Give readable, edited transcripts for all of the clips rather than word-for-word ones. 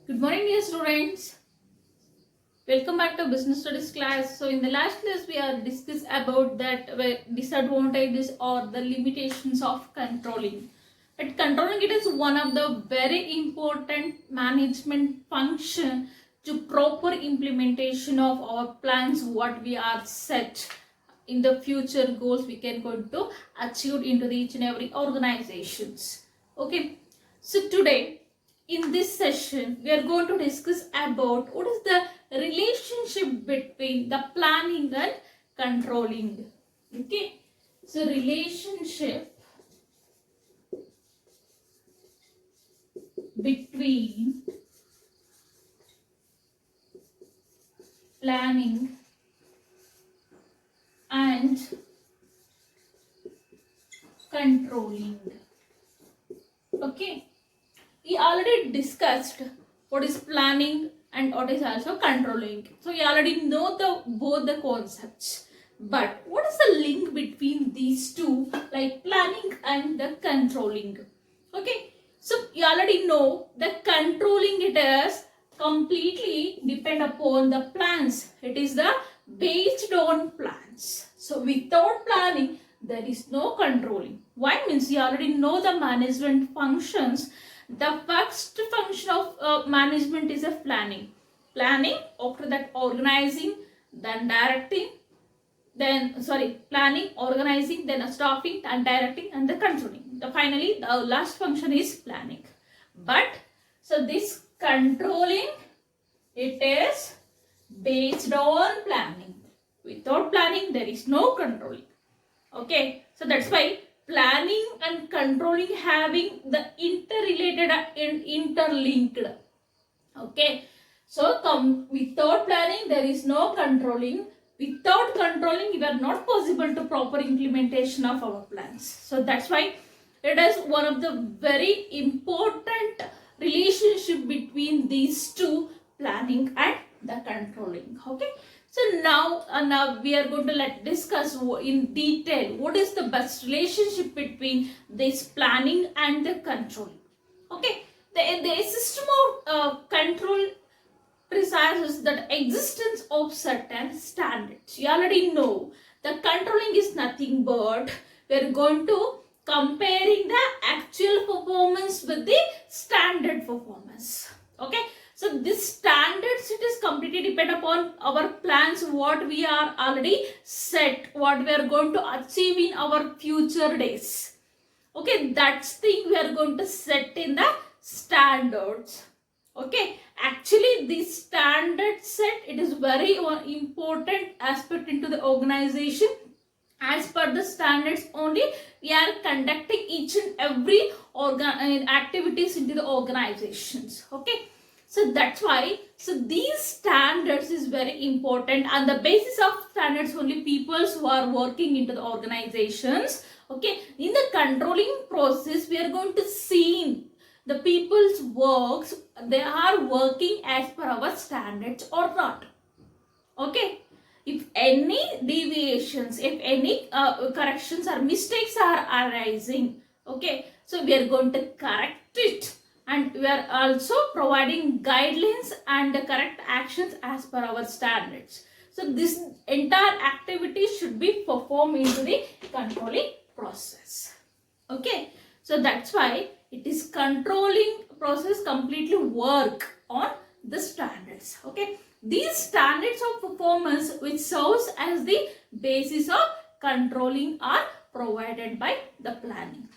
Good morning, dear students. Welcome back to business studies class. So in the last class, we are discussed about that disadvantages or the limitations of controlling. But controlling it is one of the very important management function to proper implementation of our plans, what we are set in the future goals we can going to achieve into the each and every organizations. Okay. So today in this session we are going to discuss about what is the relationship between the planning and controlling. Okay, so relationship between planning and controlling. Okay, we already discussed what is planning and what is also controlling. So you already know the both the concepts. But what is the link between these two, like planning and the controlling? Okay, so you already know that controlling it is completely depend upon the plans. It is the based on plans. So without planning, there is no controlling. Why means you already know the management functions. The first function of management is a planning. Planning, after that organizing, then directing, then planning, organizing, then staffing and directing and the controlling. Finally, the last function is planning. But so this controlling, it is based on planning. Without planning, there is no controlling. Okay, so that's why planning and controlling having the interrelated and interlinked. Okay, so without planning there is no controlling. Without controlling, we are not possible to proper implementation of our plans. So that's why it is one of the very important relationship between these two, planning and the controlling. Okay, so now we are going to discuss in detail what is the best relationship between this planning and the controlling. Okay, the system of control precises that existence of certain standards. You already know the controlling is nothing but we are going to comparing the actual performance with the standard performance. Okay, so this standards, it is completely depend upon our plans, what we are already set, what we are going to achieve in our future days. Okay, that's thing we are going to set in the standards. Okay, actually this standard set, it is very important aspect into the organization. As per the standards only we are conducting each and every activities into the organizations. Okay, so that's why these standards is very important, and the basis of standards only peoples who are working into the organizations. Okay, in the controlling process we are going to see the people's works, they are working as per our standards or not. Okay, if any deviations, if any corrections or mistakes are arising, okay, so we are going to correct it, and we are also providing guidelines and the correct actions as per our standards. So this entire activity should be performed into the controlling process. Okay, so that's why it is controlling process completely work on the standards. Okay, these standards of performance which serves as the basis of controlling are provided by the planning.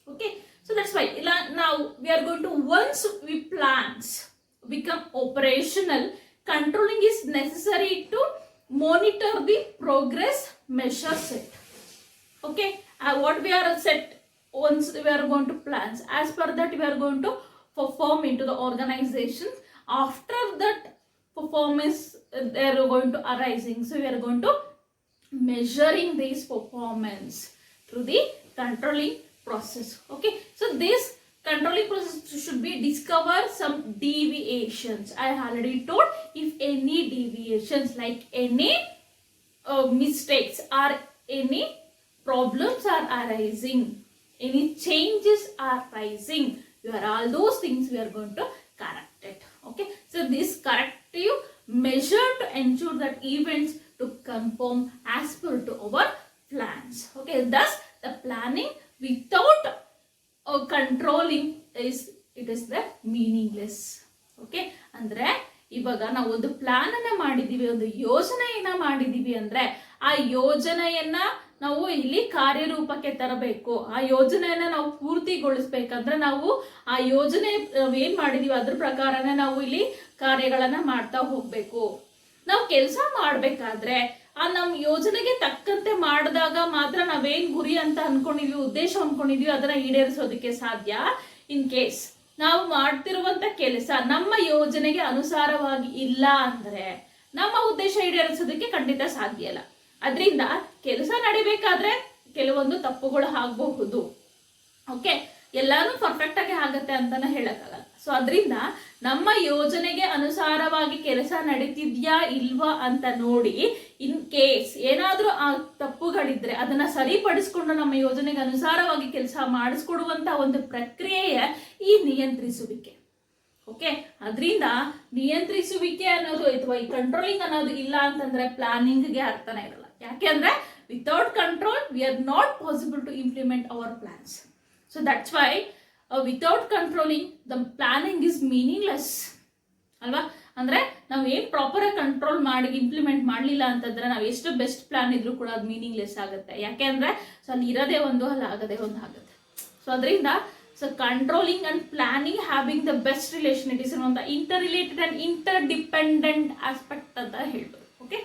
Okay, so that's why now we are going to, once we plans become operational, controlling is necessary to monitor the progress, measures it. Okay, what we are set, once we are going to plans, as per that we are going to perform into the organization. After that performance they are going to arising, so we are going to measuring this performance through the controlling process. Okay, so this controlling process should be discover some deviations. I already told, if any deviations, like any mistakes or any problems are arising, any changes are rising, all those things we are going to correct it. Okay, this corrective measure to ensure that events to conform as per to our plans. Okay, thus the planning without controlling it is the meaningless. Okay, ಅಂದ್ರೆ ಇವಾಗ ನಾವು ಒಂದು plan ಅನ್ನ ಮಾಡಿದೀವಿ, ಒಂದು ಯೋಜನೆಯನ್ನ ಮಾಡಿದೀವಿ ಅಂದ್ರೆ ಆ ಯೋಜನೆಯನ್ನ ನಾವು ಇಲ್ಲಿ ಕಾರ್ಯರೂಪಕ್ಕೆ ತರಬೇಕು. ಆ ಯೋಜನೆಯನ್ನ ನಾವು ಪೂರ್ತಿಗೊಳಿಸ್ಬೇಕಂದ್ರೆ ನಾವು ಆ ಯೋಜನೆ ಏನ್ ಮಾಡಿದೀವಿ ಅದ್ರ ಪ್ರಕಾರನೇ ನಾವು ಇಲ್ಲಿ ಕಾರ್ಯಗಳನ್ನ ಮಾಡ್ತಾ ಹೋಗ್ಬೇಕು. ನಾವು ಕೆಲಸ ಮಾಡ್ಬೇಕಾದ್ರೆ ಆ ನಮ್ ಯೋಜನೆಗೆ ತಕ್ಕಂತೆ ಮಾಡಿದಾಗ ಮಾತ್ರ ನಾವೇನ್ ಗುರಿ ಅಂತ ಅನ್ಕೊಂಡಿದ್ವಿ, ಉದ್ದೇಶ ಅನ್ಕೊಂಡಿದ್ವಿ ಅದನ್ನ ಈಡೇರಿಸೋದಕ್ಕೆ ಸಾಧ್ಯ. ಇನ್ ಕೇಸ್ ನಾವು ಮಾಡ್ತಿರುವಂತ ಕೆಲಸ ನಮ್ಮ ಯೋಜನೆಗೆ ಅನುಸಾರವಾಗಿ ಇಲ್ಲ ಅಂದ್ರೆ ನಮ್ಮ ಉದ್ದೇಶ ಈಡೇರಿಸೋದಕ್ಕೆ ಖಂಡಿತ ಸಾಧ್ಯ ಇಲ್ಲ. ಅದರಿಂದ ಕೆಲಸ ನಡಿಬೇಕಾದ್ರೆ ಕೆಲವೊಂದು ತಪ್ಪುಗಳು ಆಗಬಹುದು. ಓಕೆ, ಎಲ್ಲಾನು ಪರ್ಫೆಕ್ಟ್ ಆಗಿ ಆಗತ್ತೆ ಅಂತಾನೆ ಹೇಳಕ್ಕಾಗಲ್ಲ. ಸೊ ಅದರಿಂದ ನಮ್ಮ ಯೋಜನೆಗೆ ಅನುಸಾರವಾಗಿ ಕೆಲಸ ನಡೀತಿದ್ಯಾ ಇಲ್ವಾ ಅಂತ ನೋಡಿ, ಇನ್ ಕೇಸ್ ಏನಾದ್ರೂ ಆ ತಪ್ಪುಗಳಿದ್ರೆ ಅದನ್ನ ಸರಿಪಡಿಸ್ಕೊಂಡು ನಮ್ಮ ಯೋಜನೆಗೆ ಅನುಸಾರವಾಗಿ ಕೆಲಸ ಮಾಡಿಸ್ಕೊಡುವಂತ ಒಂದು ಪ್ರಕ್ರಿಯೆಯ ಈ ನಿಯಂತ್ರಿಸುವಿಕೆ. ಓಕೆ, ಅದರಿಂದ ನಿಯಂತ್ರಿಸುವಿಕೆ ಅನ್ನೋದು ಅಥವಾ ಈ ಕಂಟ್ರೋಲಿಂಗ್ ಅನ್ನೋದು ಇಲ್ಲ ಅಂತಂದ್ರೆ ಪ್ಲಾನಿಂಗ್ಗೆ ಅರ್ಥನೇ ಇರಲ್ಲ. ಯಾಕೆ ಅಂದ್ರೆ without control we are not possible to implement our plans. So that's why without controlling the planning is meaningless ಅಲ್ವಾ. ಅಂದ್ರೆ ನಾವು ಏನ್ ಪ್ರಾಪರ್ ಆಗಿ ಕಂಟ್ರೋಲ್ ಮಾಡಿ ಇಂಪ್ಲಿಮೆಂಟ್ ಮಾಡಲಿಲ್ಲ ಅಂತಂದ್ರೆ ನಾವು ಎಷ್ಟು ಬೆಸ್ಟ್ ಪ್ಲಾನ್ ಇದ್ರೂ ಕೂಡ ಅದು ಮೀನಿಂಗ್ಲೆಸ್ ಆಗುತ್ತೆ. ಯಾಕೆ ಅಂದ್ರೆ ಸೊ ಅಲ್ಲಿ ಇರೋದೇ ಒಂದು, ಅಲ್ಲಿ ಆಗದೆ ಒಂದು ಆಗುತ್ತೆ. ಸೊ ಅದರಿಂದ so controlling and planning having the best relation, it is ಒಂದು interrelated and interdependent aspect ಅಂತ ಹೇಳ್ಬೋದು. Okay,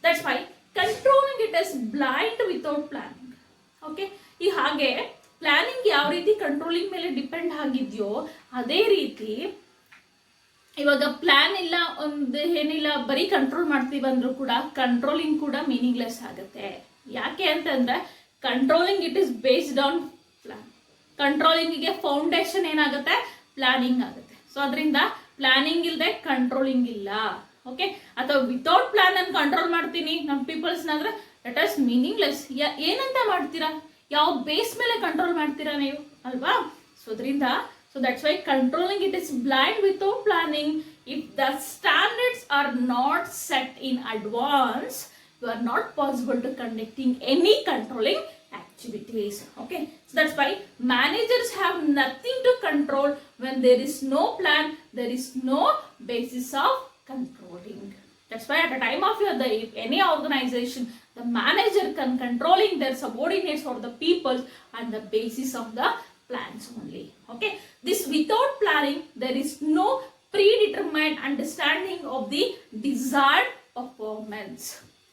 that's why controlling it is blind without planning. Okay, ಈ ಹಾಗೆ ಪ್ಲಾನಿಂಗ್ ಯಾವ ರೀತಿ ಕಂಟ್ರೋಲಿಂಗ್ ಮೇಲೆ ಡಿಪೆಂಡ್ ಆಗಿದೆಯೋ ಅದೇ ರೀತಿ ಇವಾಗ ಪ್ಲಾನ್ ಇಲ್ಲ, ಒಂದು ಏನಿಲ್ಲ, ಬರೀ ಕಂಟ್ರೋಲ್ ಮಾಡ್ತೀವಿ ಅಂದ್ರೂ ಕೂಡ ಕಂಟ್ರೋಲಿಂಗ್ ಕೂಡ ಮೀನಿಂಗ್ಲೆಸ್ ಆಗುತ್ತೆ. ಯಾಕೆ ಅಂತಂದ್ರೆ controlling it is based on plan. ಕಂಟ್ರೋಲಿಂಗಿಗೆ ಫೌಂಡೇಶನ್ ಏನಾಗುತ್ತೆ, ಪ್ಲಾನಿಂಗ್ ಆಗುತ್ತೆ. ಸೊ ಅದರಿಂದ ಪ್ಲಾನಿಂಗ್ ಇಲ್ಲದೆ ಕಂಟ್ರೋಲಿಂಗ್ ಇಲ್ಲ. ಓಕೆ, ಅಥವಾ ವಿತೌಟ್ ಪ್ಲಾನ್ ಅನ್ನು ಕಂಟ್ರೋಲ್ ಮಾಡ್ತೀನಿ ನಮ್ಮ ಪೀಪಲ್ಸ್ನಾದ್ರೆ ದಟ್ ಇಸ್ ಮೀನಿಂಗ್ಲೆಸ್. ಏನಂತ ಮಾಡ್ತೀರಾ, ಯಾವ ಬೇಸ್ ಮೇಲೆ ಕಂಟ್ರೋಲ್ ಮಾಡ್ತೀರಾ ನೀವು ಅಲ್ವಾ. ಸೊ ಅದರಿಂದ so that's why controlling it is blind without planning. If the standards are not set in advance you are not possible to conducting any controlling activities. Okay, so that's why managers have nothing to control when there is no plan, there is no basis of controlling. That's why at the time of any organization, the manager can controlling their subordinates or the people on the basis of the plans only. Okay, this without planning there is no predetermined understanding of the desired performance.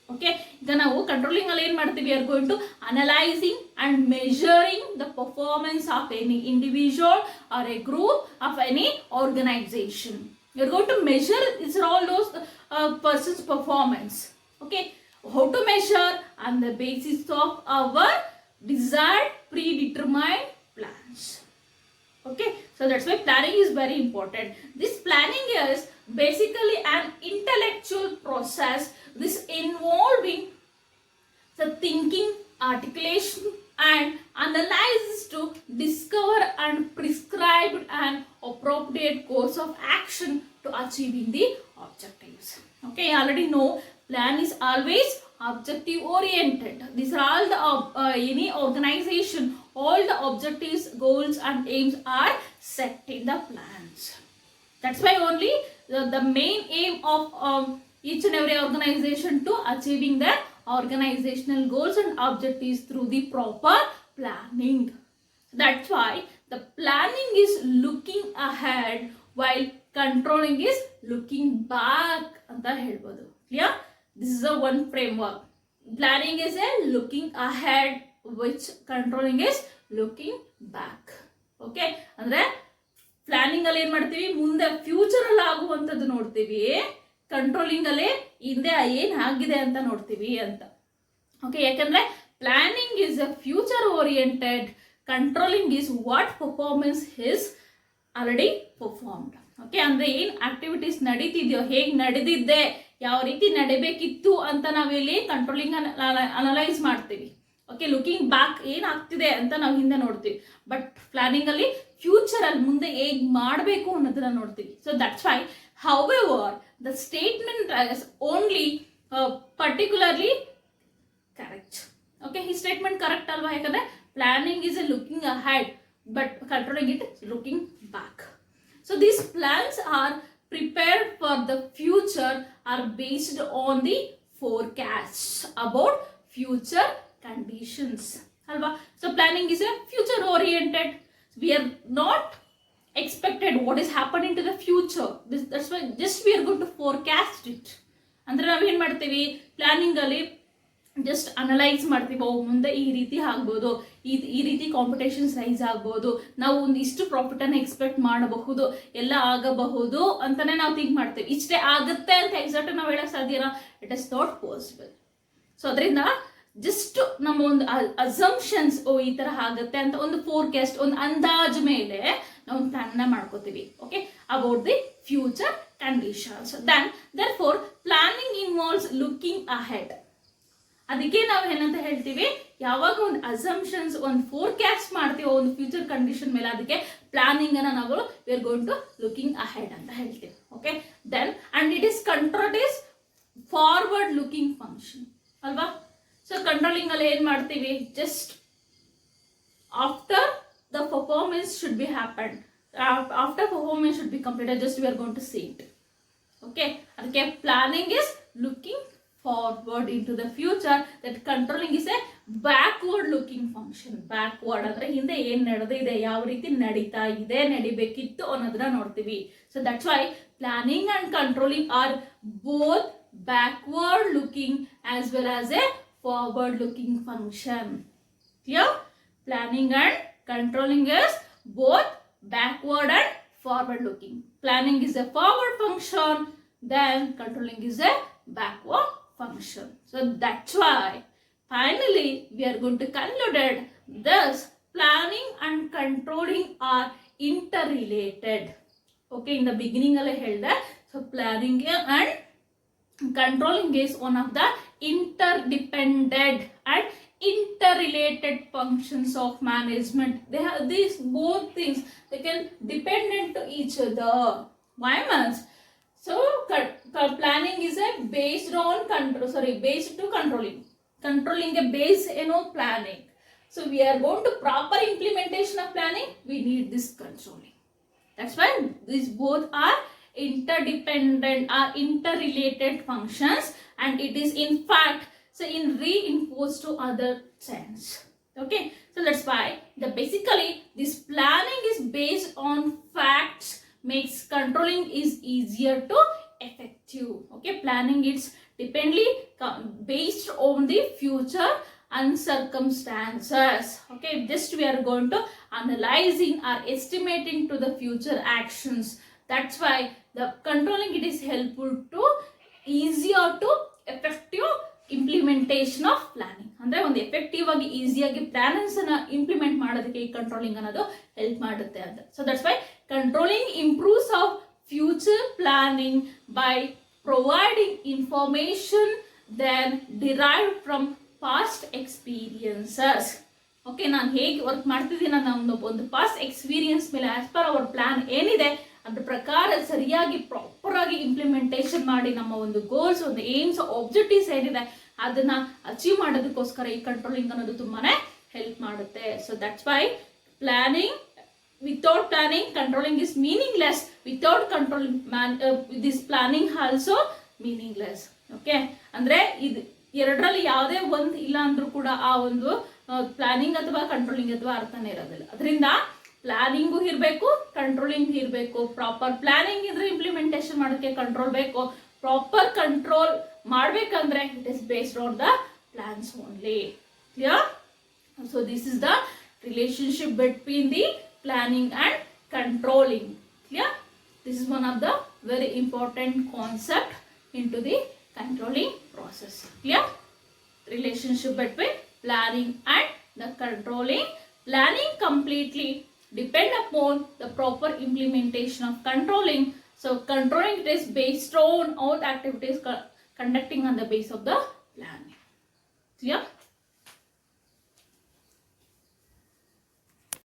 Okay, ಈಗ ನಾವು controlling ಅಲ್ಲಿ ಏನ್ ಮಾಡ್ತೀವಿ, are going to analysing and measuring the performance of any individual or a group of any organisation. You are going to measure it's all those persons performance. Okay, how to measure on the basis of our desired predetermined plans. Okay, so that's why planning is very important. This planning is basically an intellectual process, this involving the thinking, articulation and analysis to discover and prescribe an appropriate course of action to achieving the objectives. Okay, you already know plan is always objective oriented. These are all the any organization, all the objectives, goals and aims are set in the plans. That's why only the main aim of each and every organization to achieving their organizational goals and objectives through the proper planning. That's why the planning is looking ahead while controlling is looking back anta helbodu. Yeah, this is a one framework. Planning is a looking ahead which controlling is looking back. Okay, ಅಂದ್ರೆ planning ಅಲ್ಲಿ ಏನ್ ಮಾಡ್ತೀವಿ, ಮುಂದೆ future ಅಲ್ಲಿ ಆಗುವಂತದ್ದು ನೋಡ್ತೀವಿ. Controlling ಅಲ್ಲಿ ಹಿಂದೆ ಏನ್ ಆಗಿದೆ ಅಂತ ನೋಡ್ತೀವಿ ಅಂತ. ಓಕೆ, ಯಾಕಂದ್ರೆ planning is a future oriented, controlling is what performance is already performed. Okay, ಅಂದ್ರೆ ಏನ್ ಆಕ್ಟಿವಿಟೀಸ್ ನಡೀತಿದ್ಯೋ, ಹೇಗ್ ನಡೆದಿದ್ದೆ, ಯಾವ ರೀತಿ ನಡಿಬೇಕಿತ್ತು ಅಂತ ನಾವಿಲ್ಲಿ ಕಂಟ್ರೋಲಿಂಗ್ ಅನಲೈಸ್ ಮಾಡ್ತೀವಿ. ಓಕೆ, ಲುಕಿಂಗ್ ಬ್ಯಾಕ್ ಏನಾಗ್ತಿದೆ ಅಂತ ನಾವು ಹಿಂದೆ ನೋಡ್ತೀವಿ. ಬಟ್ ಪ್ಲಾನಿಂಗ್ ಅಲ್ಲಿ ಫ್ಯೂಚರ್ ಅಲ್ಲಿ ಮುಂದೆ ಹೇಗ್ ಮಾಡಬೇಕು ಅನ್ನೋದನ್ನ ನೋಡ್ತೀವಿ. So that's Y However, the statement is only particularly correct. Okay, his statement correct alva, ಯಾಕಂದ್ರೆ planning is a looking ahead but controlling it is looking back. So these plans are prepared for the future, are based on the forecasts about future conditions alva. So planning is a future oriented. We are not expected what is happening to the future. That's why just we are going to forecast it. ಅಂದ್ರೆ ನಾವೇನ್ ಮಾಡ್ತೀವಿ, planning ಅಲ್ಲಿ just analyse ಮಾಡ್ತೀವಿ, ಮುಂದೆ ಈ ರೀತಿ ಆಗ್ಬೋದು, ಈ ರೀತಿ ಕಾಂಪಿಟೇಷನ್ಸ್ ರೈಸ್ ಆಗ್ಬೋದು, ನಾವು ಒಂದು ಇಷ್ಟು ಪ್ರಾಫಿಟ್ ಅನ್ನು ಎಕ್ಸ್ಪೆಕ್ಟ್ ಮಾಡಬಹುದು, ಎಲ್ಲ ಆಗಬಹುದು ಅಂತಾನೆ ನಾವು ಥಿಂಕ್ ಮಾಡ್ತೀವಿ. ಇಷ್ಟೇ ಆಗುತ್ತೆ ಅಂತ ಎಕ್ಸಾಕ್ಟ್ ನಾವು ಹೇಳಕ್ ಸಾಧ್ಯನಾ? It is not possible. So ಅದರಿಂದ ಜಸ್ಟ್ ನಮ್ಮ ಒಂದು ಅಸಂಪ್ಷನ್ಸ್, ಈ ತರ ಆಗುತ್ತೆ ಅಂತ ಒಂದು ಫೋರ್ಕಾಸ್ಟ್, ಒಂದು ಅಂದಾಜು ಮೇಲೆ ನಾವು ಒಂದು ಪ್ಲಾನ್ ಮಾಡ್ಕೋತೀವಿ. Okay, about the future conditions. therefore planning involves looking ahead. ಅದಕ್ಕೆ ನಾವು ಏನಂತ ಹೇಳ್ತೀವಿ, ಯಾವಾಗ ಒಂದು ಅಸಂಪ್ಷನ್ಸ್, ಒಂದು ಫೋರ್ಕಾಸ್ಟ್ ಮಾಡ್ತೀವಿ ಒಂದು ಫ್ಯೂಚರ್ ಕಂಡೀಷನ್ ಮೇಲೆ, ಅದಕ್ಕೆ ಪ್ಲಾನಿಂಗ್ ಅನ್ನ ನಾವು we are going to looking ahead ಅಂತ ಹೇಳ್ತೀವಿ. Okay, then and it is control is forward looking function ಅಲ್ವಾ. ಸೊ ಕಂಟ್ರೋಲಿಂಗ್ ಅಲ್ಲಿ ಏನ್ ಮಾಡ್ತೀವಿ, just after the performance should be happen, after performance should be completed, just we are going to see it. Okay, ಅದಕ್ಕೆ planning is looking forward into the future. That controlling is a backward looking function. Backward ಅಂದ್ರೆ ಹಿಂದೆ ಏನ್ ನಡೆದಿದೆ, ಯಾವ ರೀತಿ ನಡೀತಾ ಇದೆ, ನಡಿಬೇಕಿತ್ತು ಅನ್ನೋದನ್ನ ನೋಡ್ತೀವಿ. So that's why planning and controlling are both backward looking as well as a forward looking function. Clear? Planning and controlling is both backward and forward looking. Planning is a forward function, then controlling is a backward function. So that's why finally we are going to conclude that thus planning and controlling are interrelated. Okay, in the beginning I held that. So planning and controlling is one of the interdependent and interrelated functions of management. They have these both things, they can dependent to each other. Why much? So planning is a based on based to controlling. Controlling a base, planning. So we are going to proper implementation of planning, we need this controlling. That's why these both are interdependent, are interrelated functions, and it is in fact in reinforced to other sense. Okay, so that's why basically this planning is based on facts, makes controlling is easier to effective. Okay, planning is dependently based on the future and circumstances. Okay, just we are going to analyzing or estimating to the future actions. That's why the controlling it is helpful to easier to effective implementation of planning. ಅಂದ್ರೆ ಒಂದು effective ಆಗಿ ಈಸಿಯಾಗಿ plants ಅನ್ನ implement ಮಾಡೋದಕ್ಕೆ ಈ controlling ಅನ್ನೋದು help ಮಾಡುತ್ತೆ ಅಂತ. So that's why controlling improves of future planning by providing information then derived from past experiences. Okay, ನಾನು ಹೇಗೆ ವರ್ಕ್ ಮಾಡ್ತಿದ್ದೀನಿ ಅನ್ನೋ ಒಂದು ಪಾಸ್ಟ್ ಎಕ್ಸ್ಪೀರಿಯನ್ಸ್ ಮೇಲೆ ಆಸ್ ಪರ್ ಅವರ್ ಪ್ಲಾನ್ ಏನಿದೆ ಅದ್ರ ಪ್ರಕಾರ ಸರಿಯಾಗಿ ಪ್ರಾಪರ್ ಆಗಿ ಇಂಪ್ಲಿಮೆಂಟೇಷನ್ ಮಾಡಿ ನಮ್ಮ ಒಂದು ಗೋಲ್ಸ್, ಒಂದು ಏಮ್ಸ್, ಆಬ್ಜೆಕ್ಟಿವ್ಸ್ ಏನಿದೆ ಅದನ್ನ ಅಚೀವ್ ಮಾಡೋದಕ್ಕೋಸ್ಕರ ಈ ಕಂಟ್ರೋಲಿಂಗ್ ಅನ್ನೋದು ತುಂಬಾನೇ ಹೆಲ್ಪ್ ಮಾಡುತ್ತೆ. So that's Y planning, without planning controlling is meaningless, without controlling this planning also meaningless. Okay, ಅಂದ್ರೆ ಇದು ಎರಡರಲ್ಲಿ ಯಾವುದೇ ಒಂದು ಇಲ್ಲ ಅಂದ್ರೂ ಕೂಡ ಆ ಒಂದು ಪ್ಲಾನಿಂಗ್ ಅಥವಾ ಕಂಟ್ರೋಲಿಂಗ್ ಅಥವಾ ಅರ್ಥನೇ ಇರೋದಿಲ್ಲ. ಅದರಿಂದ ಪ್ಲಾನಿಂಗು ಇರಬೇಕು, ಕಂಟ್ರೋಲಿಂಗ್ ಇರಬೇಕು. ಪ್ರಾಪರ್ ಪ್ಲಾನಿಂಗ್ ಇದ್ರೆ ಇಂಪ್ಲಿಮೆಂಟೇಷನ್ ಮಾಡೋಕ್ಕೆ ಕಂಟ್ರೋಲ್ ಬೇಕು. ಪ್ರಾಪರ್ ಕಂಟ್ರೋಲ್ ಮಾಡಬೇಕಂದ್ರೆ it is based on the plans only. Clear? So this is the relationship between the planning and controlling. Clear? This is one of the very important concept into the controlling process. Clear? Relationship between planning and the controlling. Planning completely depend upon the proper implementation of controlling. So controlling it is based on all activities conducting on the base of the planning. Clear?